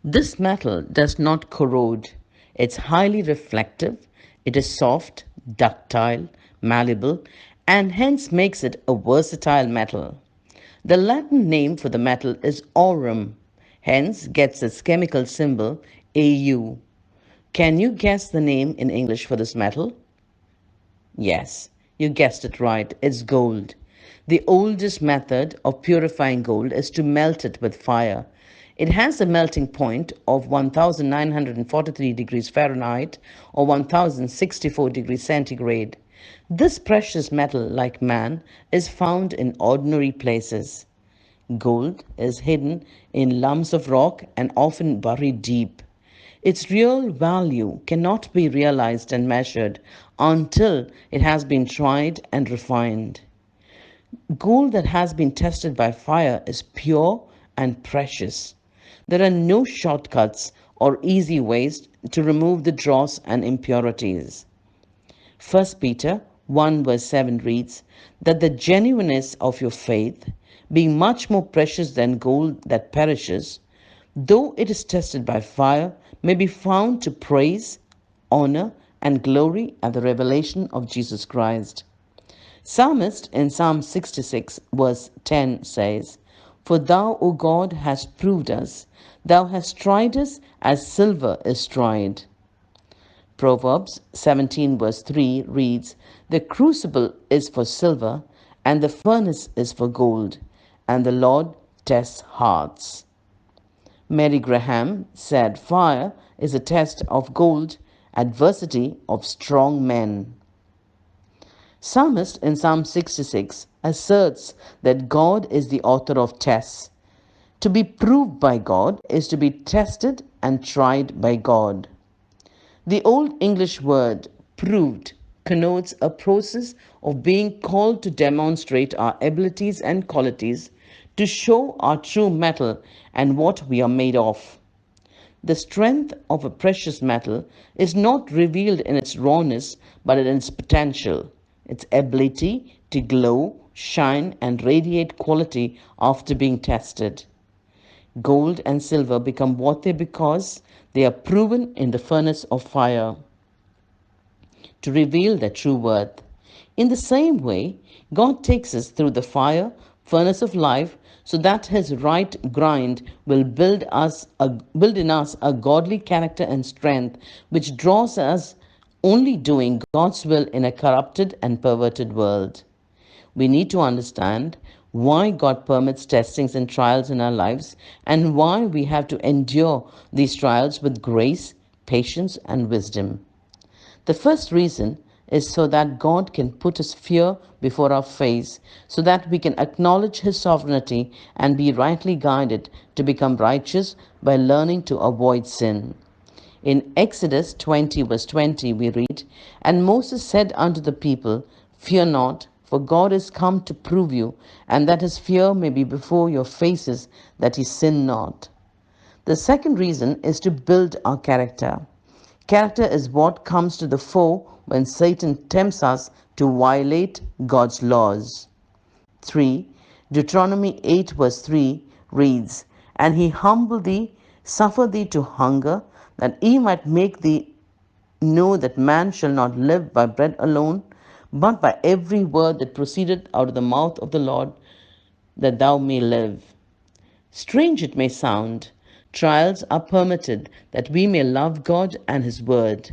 This metal does not corrode. It's highly reflective, it is soft, ductile, malleable, and hence makes it a versatile metal. The Latin name for the metal is aurum, hence gets its chemical symbol Au. Can you guess the name in English for this metal? Yes, you guessed it right. It's gold. The oldest method of purifying gold is to melt it with fire. It has a melting point of 1943 degrees Fahrenheit or 1064 degrees centigrade. This precious metal, like man, is found in ordinary places. Gold is hidden in lumps of rock and often buried deep. Its real value cannot be realized and measured until it has been tried and refined. Gold that has been tested by fire is pure and precious. There are no shortcuts or easy ways to remove the dross and impurities. First Peter 1 verse 7 reads, that the genuineness of your faith, being much more precious than gold that perishes, though it is tested by fire, may be found to praise, honor, and glory at the revelation of Jesus Christ. Psalmist in Psalm 66 verse 10 says, for thou, O God, hast proved us, thou hast tried us as silver is tried. Proverbs 17 verse 3 reads, the crucible is for silver, and the furnace is for gold, and the Lord tests hearts. Mary Graham said, fire is a test of gold, adversity of strong men. Psalmist in Psalm 66 asserts that God is the author of tests. To be proved by God is to be tested and tried by God. The Old English word proved connotes a process of being called to demonstrate our abilities and qualities, to show our true metal and what we are made of. The strength of a precious metal is not revealed in its rawness, but in its potential, its ability to glow, shine, and radiate quality after being tested. Gold and silver become what they because they are proven in the furnace of fire to reveal their true worth. In the same way, God takes us through the fire, furnace of life, so that his right grind will build in us a godly character and strength, which draws us only doing God's will in a corrupted and perverted world. We need to understand why God permits testings and trials in our lives and why we have to endure these trials with grace, patience, and wisdom. The first reason is so that God can put his fear before our face, so that we can acknowledge his sovereignty and be rightly guided to become righteous by learning to avoid sin. In Exodus 20, verse 20, we read, and Moses said unto the people, fear not, for God is come to prove you, and that his fear may be before your faces, that ye sin not. The second reason is to build our character. Character is what comes to the fore when Satan tempts us to violate God's laws. 3. Deuteronomy 8 verse 3 reads, and he humbled thee, suffered thee to hunger, that he might make thee know that man shall not live by bread alone, but by every word that proceedeth out of the mouth of the Lord, that thou may live. Strange it may sound, trials are permitted that we may love God and his word,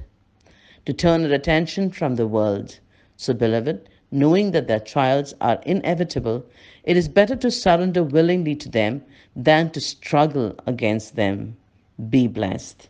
to turn our attention from the world. So, beloved, knowing that their trials are inevitable, it is better to surrender willingly to them than to struggle against them. Be blessed.